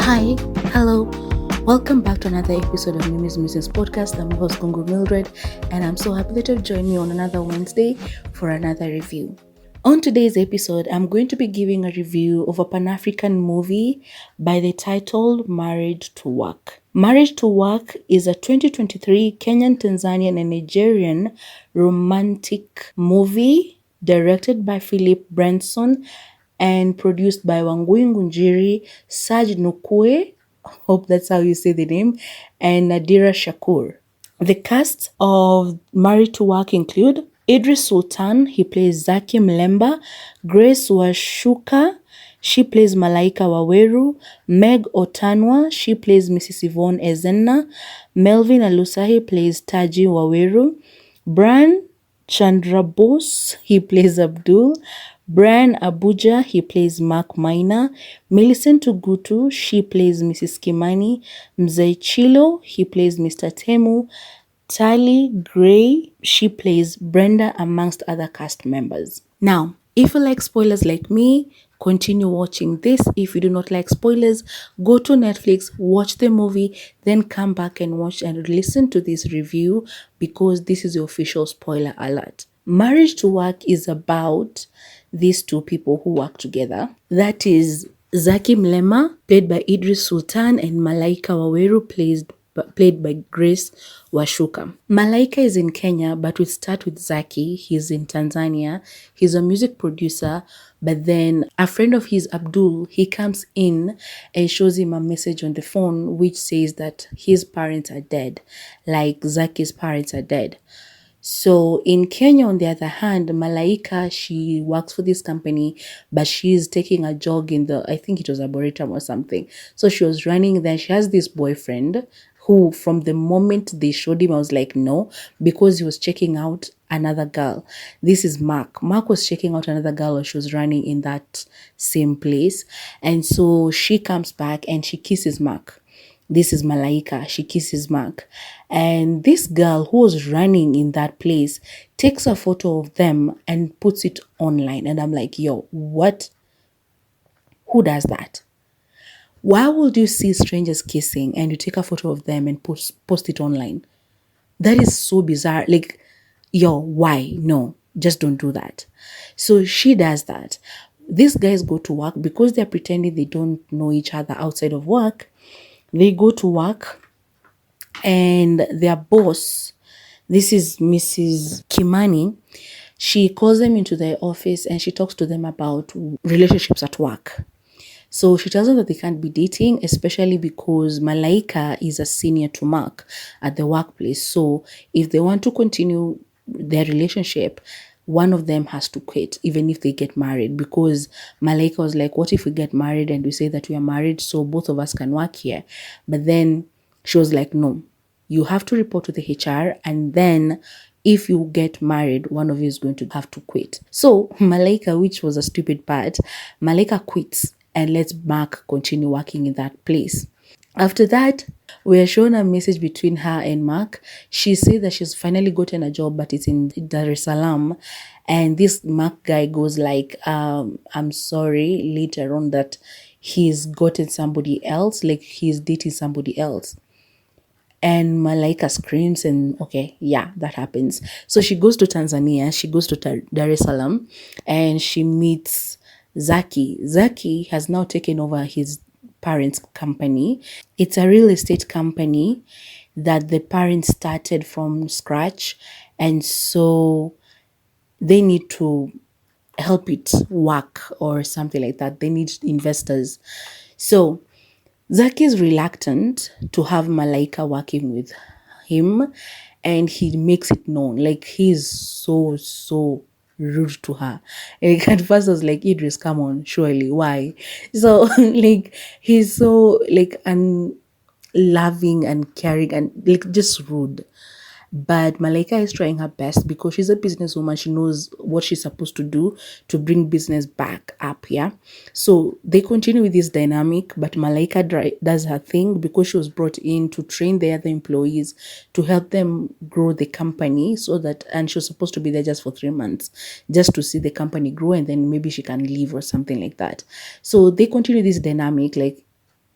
Hi, hello, welcome back to another episode of Musings podcast. I'm your host Gungu Mildred, and I'm so happy that you've joined me on another Wednesday for another review. On today's episode, I'm going to be giving a review of a Pan-African movie by the title Married to Work. Married to Work is a 2023 Kenyan, Tanzanian, and Nigerian romantic movie directed by Philip Branson and produced by Wangui Ngunjiri, Saj Nukue, hope that's how you say the name, and Nadira Shakur. The cast of Married to Work include Idris Sultan, he plays Zaki Mlemba, Grace Washuka, she plays Malaika Waweru, Meg Otanwa, she plays Mrs. Yvonne Ezenna, Melvin Alusahi plays Taji Waweru, Bran Chandrabose, he plays Abdul, Brian Abuja, he plays Mark Minor, Millicent Ugutu, she plays Mrs. Kimani, Mzee Chilo, he plays Mr. Temu, Tali Gray, she plays Brenda, amongst other cast members. Now, if you like spoilers like me, continue watching this. If you do not like spoilers, go to Netflix, watch the movie, then come back and watch and listen to this review because this is the official spoiler alert. Marriage to Work is about these two people who work together. That is Zaki Mlema, played by Idris Sultan, and Malaika Waweru, played by Grace Washuka. Malaika is in Kenya, but we start with Zaki. He's in Tanzania. He's a music producer, but then a friend of his, Abdul, he comes in and shows him a message on the phone which says that his parents are dead, like Zaki's parents are dead. So in Kenya, on the other hand, Malaika, she works for this company, but she's taking a jog in I think it was Arboretum or something. So she was running there. She has this boyfriend who, from the moment they showed him, I was like, no, because he was checking out another girl. This is Mark. Mark was checking out another girl while she was running in that same place. And so she comes back and she kisses Mark. This is Malaika. She kisses Mark. And this girl who was running in that place takes a photo of them and puts it online. And I'm like, yo, what? Who does that? Why would you see strangers kissing and you take a photo of them and post it online? That is so bizarre. Like, yo, why? No, just don't do that. So she does that. These guys go to work because they're pretending they don't know each other outside of work. They go to work and their boss, this is Mrs. Kimani, she calls them into their office and she talks to them about relationships at work. So she tells them that they can't be dating, especially because Malaika is a senior to Mark at the workplace. So if they want to continue their relationship, one of them has to quit, even if they get married, because Malaika was like, what if we get married and we say that we are married so both of us can work here? But then she was like, no, you have to report to the HR, and then if you get married, one of you is going to have to quit. So Malaika, which was a stupid part, Malaika quits and lets Mark continue working in that place. After that, we are shown a message between her and Mark. She said that she's finally gotten a job, but it's in Dar es Salaam. And this Mark guy goes like, I'm sorry, later on that he's gotten somebody else, like he's dating somebody else. And Malaika screams and okay, yeah, that happens. So she goes to Tanzania, she goes to Dar es Salaam and she meets Zaki. Zaki has now taken over his parents' company. It's a real estate company that the parents started from scratch. And so they need to help it work or something like that. They need investors. So Zaki is reluctant to have Malaika working with him and he makes it known. Like he's so rude to her. Like at first I was like, Idris, come on, surely, why? So like he's so like unloving and caring and like just rude. But Malaika is trying her best because she's a businesswoman. She knows what she's supposed to do to bring business back up, yeah? So they continue with this dynamic, but Malaika does her thing because she was brought in to train the other employees to help them grow the company and she was supposed to be there just for 3 months, just to see the company grow and then maybe she can leave or something like that. So they continue this dynamic, like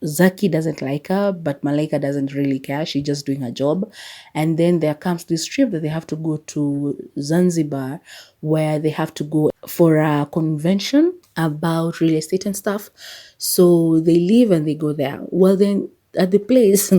Zaki doesn't like her, but Malaika doesn't really care. She's just doing her job. And then there comes this trip that they have to go to Zanzibar, where they have to go for a convention about real estate and stuff. So they leave and they go there. Well, then at the place,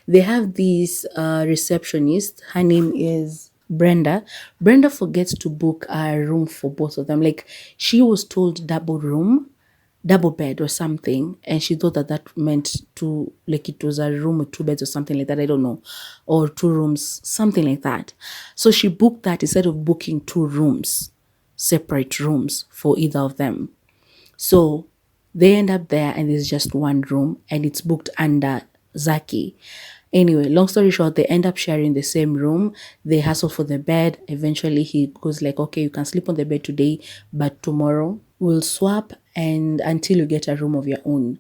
they have this receptionist. Her name is Brenda. Brenda forgets to book a room for both of them. Like, she was told double bed or something, and she thought that that meant to, like, it was a room with two beds or something like that, I don't know, or two rooms, something like that. So she booked that instead of booking two rooms, separate rooms for either of them. So they end up there and there's just one room and it's booked under Zaki. Anyway, long story short, they end up sharing the same room. They hassle for the bed. Eventually he goes like, okay, you can sleep on the bed today, but tomorrow we'll swap and until you get a room of your own.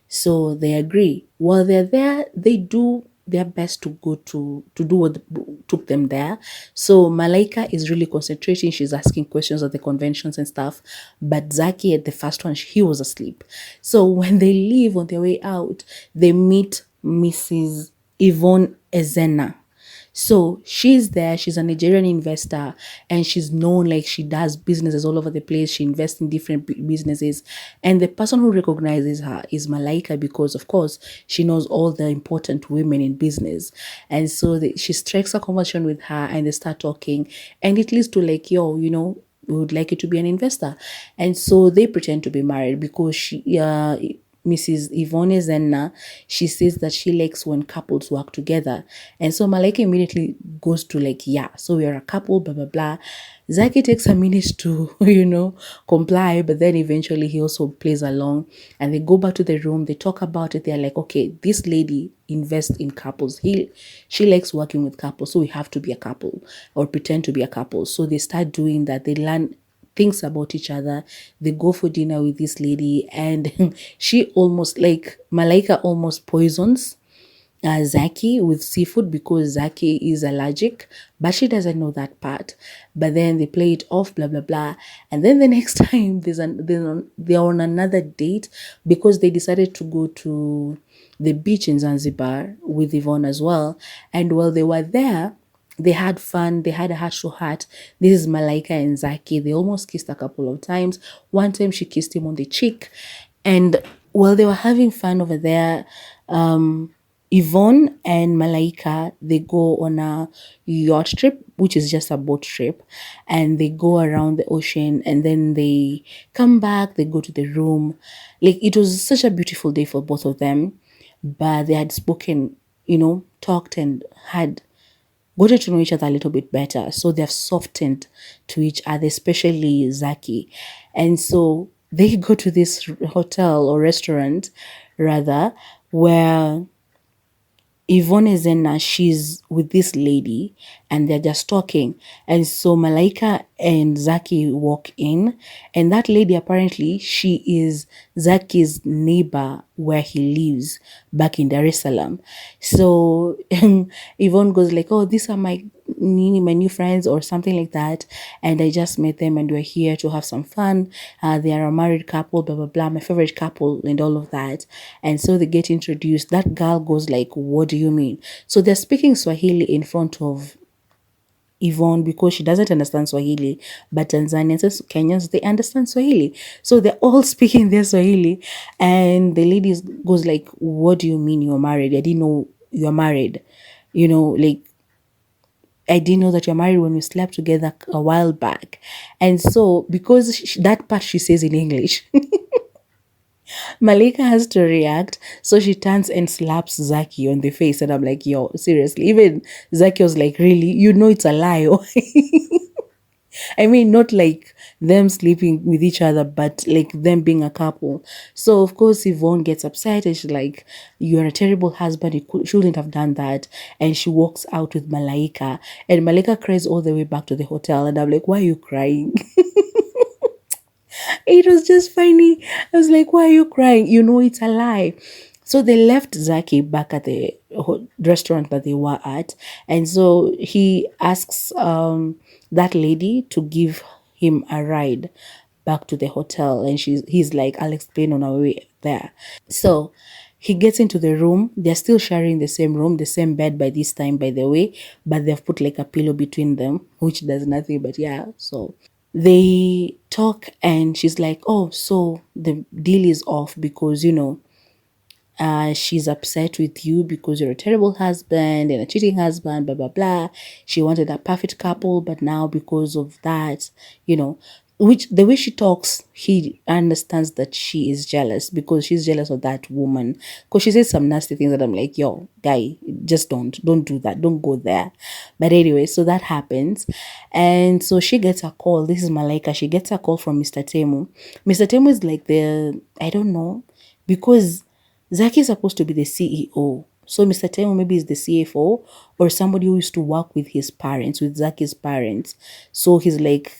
So they agree. While they're there, they do their best to go to do what took them there. So Malaika is really concentrating. She's asking questions at the conventions and stuff. But Zaki at the first one, he was asleep. So when they leave on their way out, they meet Mrs. Yvonne Ezena. So she's there, she's a Nigerian investor, and she's known, like, she does businesses all over the place. She invests in different businesses. And the person who recognizes her is Malaika because, of course, she knows all the important women in business. And so she strikes a conversation with her and they start talking. And it leads to, like, yo, we would like you to be an investor. And so they pretend to be married because Mrs. Yvonne Zenna, she says that she likes when couples work together. And so Malaika immediately goes to, like, yeah, so we are a couple, blah, blah, blah. Zaki takes a minute to, comply, but then eventually he also plays along and they go back to the room. They talk about it. They're like, okay, this lady invests in couples. She likes working with couples, so we have to be a couple or pretend to be a couple. So they start doing that. They learn things about each other. They go for dinner with this lady and she almost, like, Malaika almost poisons Zaki with seafood because Zaki is allergic, but she doesn't know that part. But then they play it off, blah blah blah, and then the next time they're on another date because they decided to go to the beach in Zanzibar with Yvonne as well. And while they were there, they had fun. They had a heart to heart. This is Malaika and Zaki. They almost kissed a couple of times. One time she kissed him on the cheek. And while they were having fun over there, Yvonne and Malaika, they go on a yacht trip, which is just a boat trip. And they go around the ocean and then they come back. They go to the room. Like, it was such a beautiful day for both of them. But they had spoken, talked and had gotten to know each other a little bit better. So they've softened to each other, especially Zaki. And so they go to this hotel or restaurant, rather, where Yvonne Zena, she's with this lady and they're just talking. And so Malaika and Zaki walk in, and that lady, apparently, she is Zaki's neighbor where he lives back in Dar es Salaam. So Yvonne goes like, oh, these are my new friends or something like that, and I just met them and we're here to have some fun. They are a married couple, blah blah blah, my favorite couple and all of that. And so they get introduced. That girl goes like, what do you mean? So they're speaking Swahili in front of Yvonne because she doesn't understand Swahili, but Tanzanians, Kenyans, they understand Swahili. So they're all speaking their Swahili, and the lady goes like, what do you mean you're married? I didn't know you're married. Like, I didn't know that you're married when we slept together a while back. And so, because that part she says in English, Malika has to react. So she turns and slaps Zaki on the face. And I'm like, yo, seriously. Even Zaki was like, really? It's a lie. I mean, not like them sleeping with each other, but like them being a couple. So, of course, Yvonne gets upset and she's like, you're a terrible husband. You shouldn't have done that. And she walks out with Malaika. And Malaika cries all the way back to the hotel. And I'm like, why are you crying? It was just funny. I was like, why are you crying? It's a lie. So they left Zaki back at the restaurant that they were at. And so he asks that lady to give him a ride back to the hotel. And he's like, I'll explain on our way there. So he gets into the room. They're still sharing the same room, the same bed by this time, by the way, but they've put like a pillow between them, which does nothing. But yeah, so they talk, and she's like, oh, so the deal is off because, she's upset with you because you're a terrible husband and a cheating husband, blah, blah, blah. She wanted a perfect couple, but now because of that, you know, which the way she talks, he understands that she is jealous because she's jealous of that woman. Because she says some nasty things that I'm like, yo, guy, just don't do that. Don't go there. But anyway, so that happens. And so she gets a call. This is Malaika. She gets a call from Mr. Temu. Mr. Temu is like I don't know, because Zaki is supposed to be the CEO. So Mr. Temu maybe is the CFO or somebody who used to work with his parents, with Zaki's parents. So he's like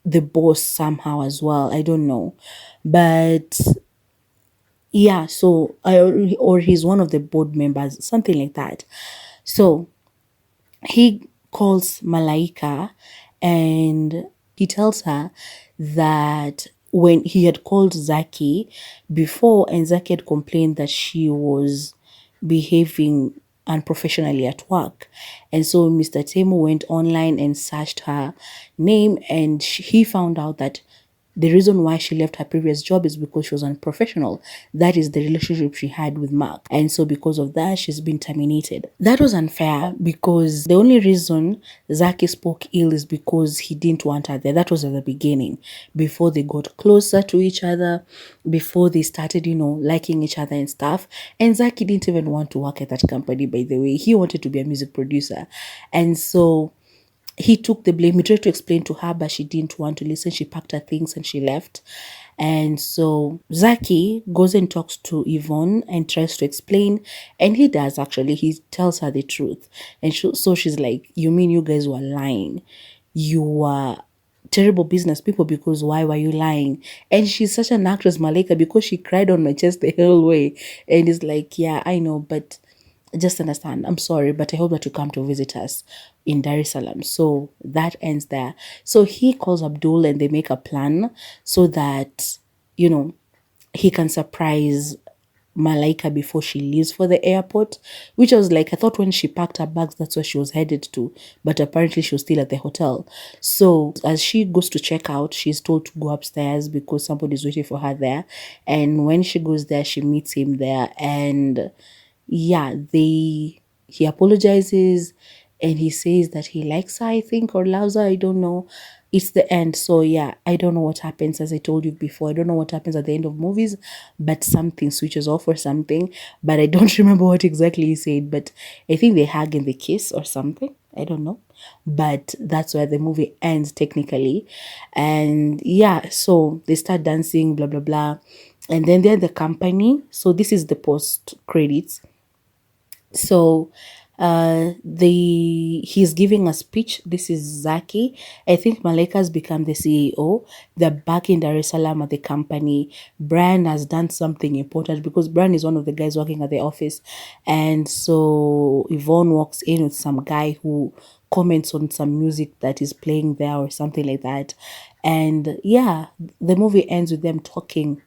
the boss somehow as well. I don't know. But yeah, so or he's one of the board members, something like that. So he calls Malaika and he tells her that when he had called Zaki before, and Zaki had complained that she was behaving unprofessionally at work. And so Mr. Temu went online and searched her name, and he found out that the reason why she left her previous job is because she was unprofessional. That is the relationship she had with Mark. And so because of that, she's been terminated. That was unfair because the only reason Zaki spoke ill is because he didn't want her there. That was at the beginning, before they got closer to each other, before they started, liking each other and stuff. And Zaki didn't even want to work at that company, by the way. He wanted to be a music producer. And so he took the blame. He tried to explain to her, but she didn't want to listen. She packed her things and she left. And so Zaki goes and talks to Yvonne and tries to explain. And he does, actually. He tells her the truth. And so she's like, you mean you guys were lying? You were terrible business people, because why were you lying? And she's such an actress, Malika, because she cried on my chest the whole way. And it's like, yeah, I know, but just understand, I'm sorry, but I hope that you come to visit us in Dar es Salaam. So that ends there. So he calls Abdul and they make a plan so that, he can surprise Malaika before she leaves for the airport, which I was like, I thought when she packed her bags, that's where she was headed to, but apparently she was still at the hotel. So as she goes to check out, she's told to go upstairs because somebody's waiting for her there. And when she goes there, she meets him there, and yeah, he apologizes and he says that he likes her, I think, or loves her, I don't know. It's the end. So yeah, I don't know what happens. As I told you before, I don't know what happens at the end of movies, but something switches off or something. But I don't remember what exactly he said, but I think they hug and they kiss or something, I don't know. But that's where the movie ends technically. And yeah, so they start dancing, blah blah blah, and then they're the company. So this is the post credits. So he's giving a speech. This is Zaki. I think Maleka has become the CEO. They're back in Dar es Salaam at the company. Brian has done something important because Brian is one of the guys working at the office. And so Yvonne walks in with some guy who comments on some music that is playing there or something like that. And yeah, the movie ends with them talking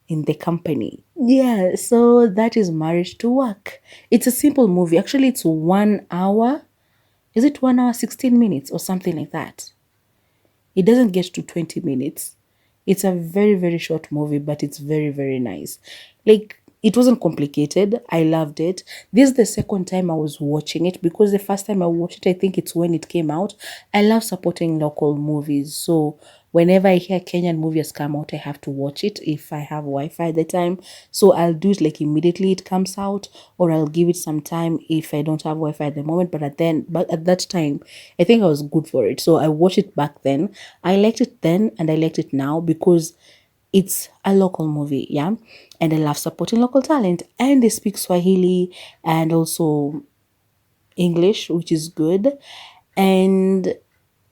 in the company. Yeah, so that is Marriage to Work. It's a simple movie. Actually, it's 1 hour. Is it 1 hour, 16 minutes or something like that? It doesn't get to 20 minutes. It's a very, very short movie, but it's very, very nice. Like, it wasn't complicated. I loved it. This is the second time I was watching it because the first time I watched it, I think it's when it came out. I love supporting local movies. So whenever I hear Kenyan movies come out, I have to watch it if I have Wi-Fi at the time. So I'll do it like immediately it comes out, or I'll give it some time if I don't have Wi-Fi at the moment. But at that time, I think I was good for it. So I watched it back then. I liked it then and I liked it now because it's a local movie, yeah, and I love supporting local talent, and they speak Swahili and also English, which is good. And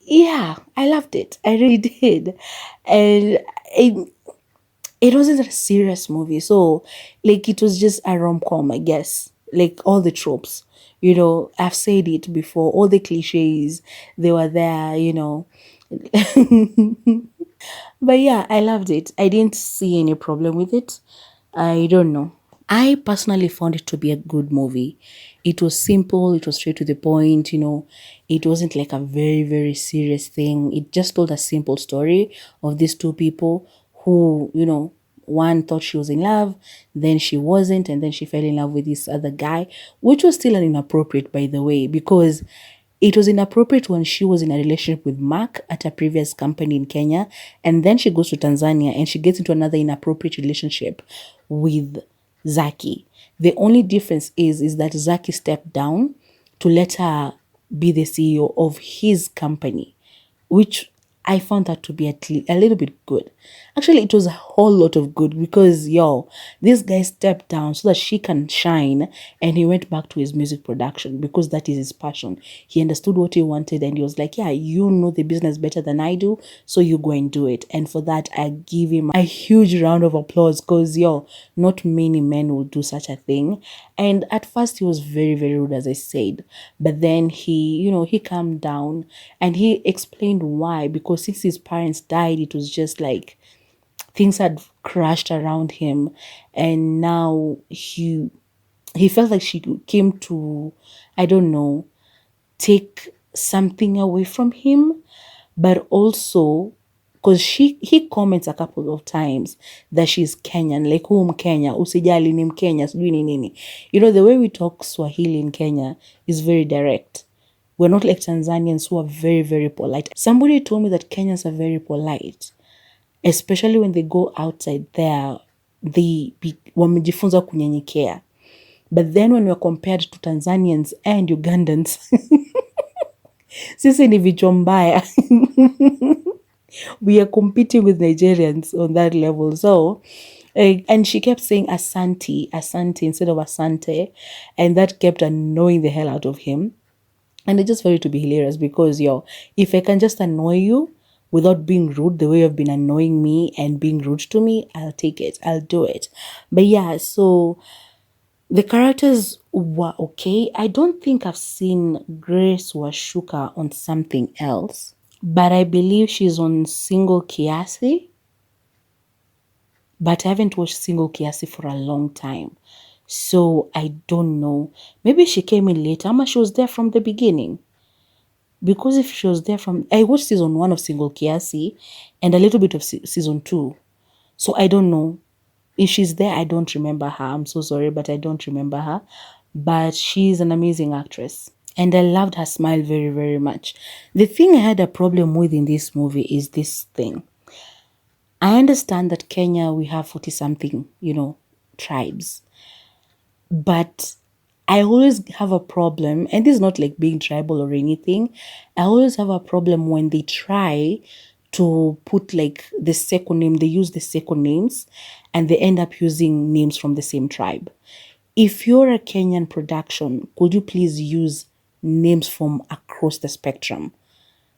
yeah, I loved it. I really did. And it wasn't a serious movie, so like it was just a rom-com, I guess. Like all the tropes, I've said it before, all the cliches, they were there. But yeah, I loved it. I didn't see any problem with it. I don't know. I personally found it to be a good movie. It was simple, it was straight to the point, it wasn't like a very, very serious thing. It just told a simple story of these two people who, one thought she was in love, then she wasn't, and then she fell in love with this other guy, which was still an inappropriate, by the way, because it was inappropriate when she was in a relationship with Mark at a previous company in Kenya, and then she goes to Tanzania and she gets into another inappropriate relationship with Zaki. The only difference is that Zaki stepped down to let her be the CEO of his company, which I found that to be a little bit good. Actually, it was a whole lot of good because, this guy stepped down so that she can shine, and he went back to his music production because that is his passion. He understood what he wanted and he was like, yeah, you know the business better than I do, so you go and do it. And for that, I give him a huge round of applause because, not many men will do such a thing. And at first, he was very, very rude, as I said. But then he calmed down and he explained why. Because since his parents died, it was just like things had crashed around him. And now he felt like she came to, I don't know, take something away from him, but also because he comments a couple of times that she's Kenyan, like whom Kenya, usijali ni Mkenya, sijui ni nini. The way we talk Swahili in Kenya is very direct. We're not like Tanzanians who are very, very polite. Somebody told me that Kenyans are very polite, especially when they go outside there, wamejifunza kunyenyekea. But then when we're compared to Tanzanians and Ugandans, sisi ni vichwa mbaya. We are competing with Nigerians on that level. So, and she kept saying Asante, Asante instead of Asante. And that kept annoying the hell out of him. And I just found it to be hilarious because, if I can just annoy you without being rude the way you've been annoying me and being rude to me, I'll take it. I'll do it. But yeah, so the characters were okay. I don't think I've seen Grace Washuka on something else, but I believe she's on Single Kiasi. But I haven't watched Single Kiasi for a long time. So I don't know. Maybe she came in later. Ama she was there from the beginning. Because if she was there I watched season 1 of Single Kiasi and a little bit of season 2. So I don't know. If she's there, I don't remember her. I'm so sorry, but I don't remember her. But she's an amazing actress. And I loved her smile very, very much. The thing I had a problem with in this movie is this thing. I understand that Kenya, we have 40-something, tribes. But I always have a problem, and this is not like being tribal or anything. I always have a problem when they try to put like the second name, they use the second names, and they end up using names from the same tribe. If you're a Kenyan production, could you please use names from across the spectrum?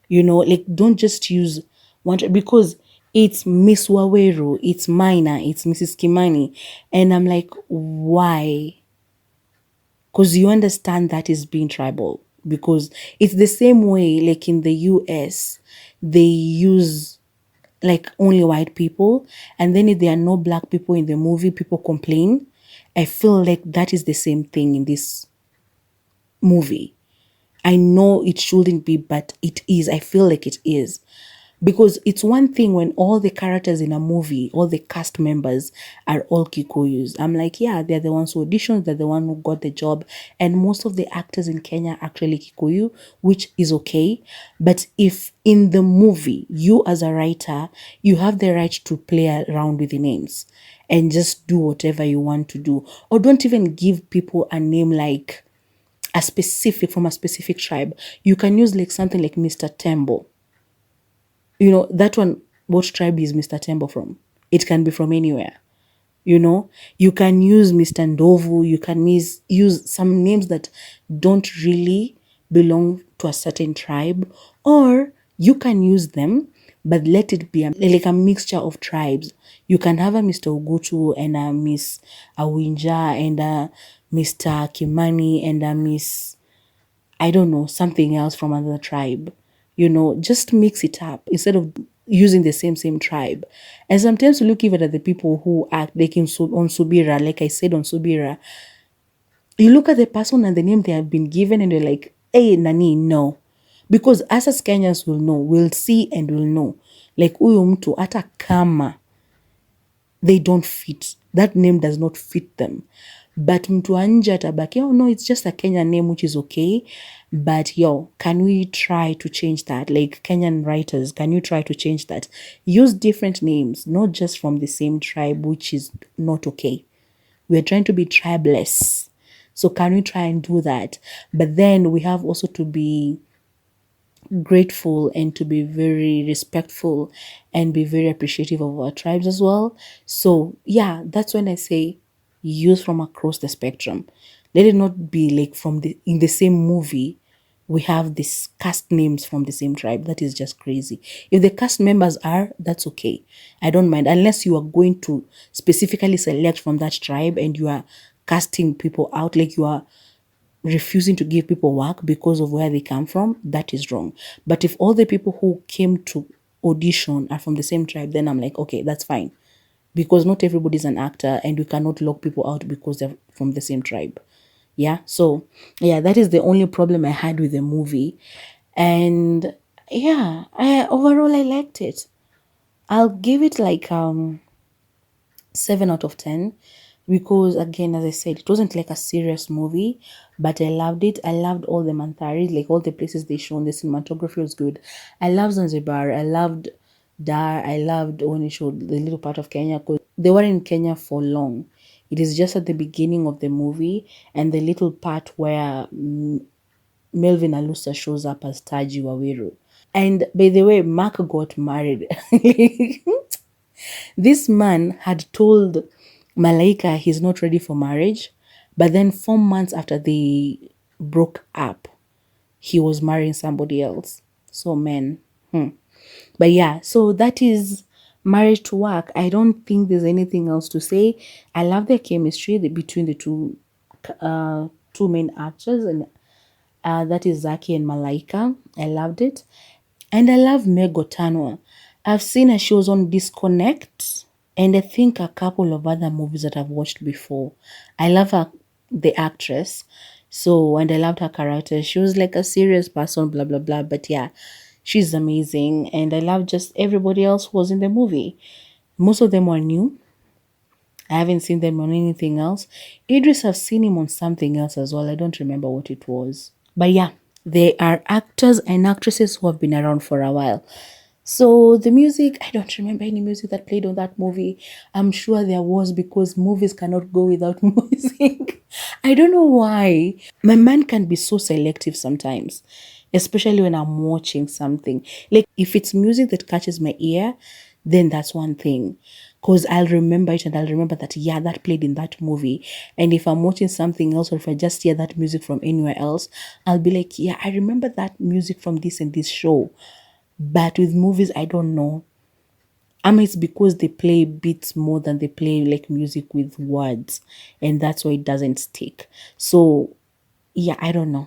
Like don't just use one because it's Miss Waweru, it's Mina, it's Mrs. Kimani. And I'm like, why? Because you understand that is being tribal. Because it's the same way, like in the US, they use like only white people. And then if there are no black people in the movie, people complain. I feel like that is the same thing in this movie. I know it shouldn't be, but it is. I feel like it is. Because it's one thing when all the characters in a movie, all the cast members are all Kikuyus. I'm like, yeah, they're the ones who auditioned, they're the one who got the job. And most of the actors in Kenya are actually Kikuyu, which is okay. But if in the movie, you as a writer, you have the right to play around with the names and just do whatever you want to do. Or don't even give people a name like from a specific tribe. You can use like something like Mr. Tembo. That one, what tribe is Mr. Tembo from? It can be from anywhere. You can use Mr. Ndovu, you can use some names that don't really belong to a certain tribe, or you can use them, but let it be like a mixture of tribes. You can have a Mr. Ugutu and a Miss Awinja and a Mr. Kimani and a Miss, I don't know, something else from another tribe. Just mix it up instead of using the same tribe. And sometimes you look even at the people who act like on Subira, like I said on Subira, you look at the person and the name they have been given and you're like, hey, Nani, no. Because us as Kenyans will know, we'll see and we'll know. Like, huyu mtu hata kama they don't fit. That name does not fit them. But mtu wa nje atabaki, oh no, it's just a Kenyan name, which is okay. But yo, can we try to change that? Like Kenyan writers, can you try to change that? Use different names, not just from the same tribe, which is not okay. We're trying to be tribeless. So can we try and do that? But then we have also to be grateful and to be very respectful and be very appreciative of our tribes as well. So yeah, that's when I say use from across the spectrum. Let it not be like from the in the same movie we have these cast names from the same tribe. That is just crazy. If the cast members are, that's okay. I don't mind, unless you are going to specifically select from that tribe and you are casting people out, like you are refusing to give people work because of where they come from, that is wrong. But if all the people who came to audition are from the same tribe, then I'm like, okay, that's fine. Because not everybody's an actor and we cannot lock people out because they're from the same tribe. Yeah. So yeah, that is the only problem I had with the movie. And yeah, overall I liked it. I'll give it like 7 out of 10 because again, as I said, it wasn't like a serious movie, but I loved it. I loved all the Manthari, like all the places they shown. The cinematography was good. I loved Zanzibar. I loved Dar. I loved when it showed the little part of Kenya because they were in Kenya for long. It is just at the beginning of the movie and the little part where Melvin Alusa shows up as Taji Wawiru. And by the way, Mark got married. This man had told Malaika he's not ready for marriage, but then 4 months after they broke up, he was marrying somebody else. So, man. But yeah, so that is Marriage to Work. I don't think there's anything else to say. I love the chemistry between the two main actors, and that is Zaki and Malaika. I loved it. And I love Meg Otanwa. I've seen her shows on Disconnect and I think a couple of other movies that I've watched before. I love her, the actress. So, and I loved her character. She was like a serious person, blah, blah, blah. But yeah, she's amazing. And I love just everybody else who was in the movie. Most of them were new. I haven't seen them on anything else. Idris, I've seen him on something else as well. I don't remember what it was. But yeah, they are actors and actresses who have been around for a while. So the music, I don't remember any music that played on that movie. I'm sure there was because movies cannot go without music. I don't know why. My mind can be so selective sometimes, especially when I'm watching something. Like if it's music that catches my ear, then that's one thing. Because I'll remember it and I'll remember that, yeah, that played in that movie. And if I'm watching something else or if I just hear that music from anywhere else, I'll be like, yeah, I remember that music from this and this show. But with movies, I don't know. I mean, it's because they play beats more than they play like music with words. And that's why it doesn't stick. So, yeah, I don't know.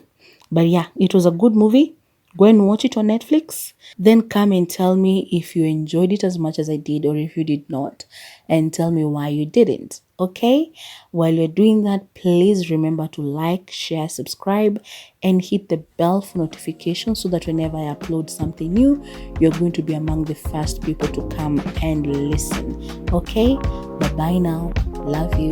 But yeah, it was a good movie. Go and watch it on Netflix. Then come and tell me if you enjoyed it as much as I did or if you did not. And tell me why you didn't. Okay? While you're doing that, please remember to like, share, subscribe, and hit the bell for notifications so that whenever I upload something new, you're going to be among the first people to come and listen. Okay? Bye-bye now. Love you.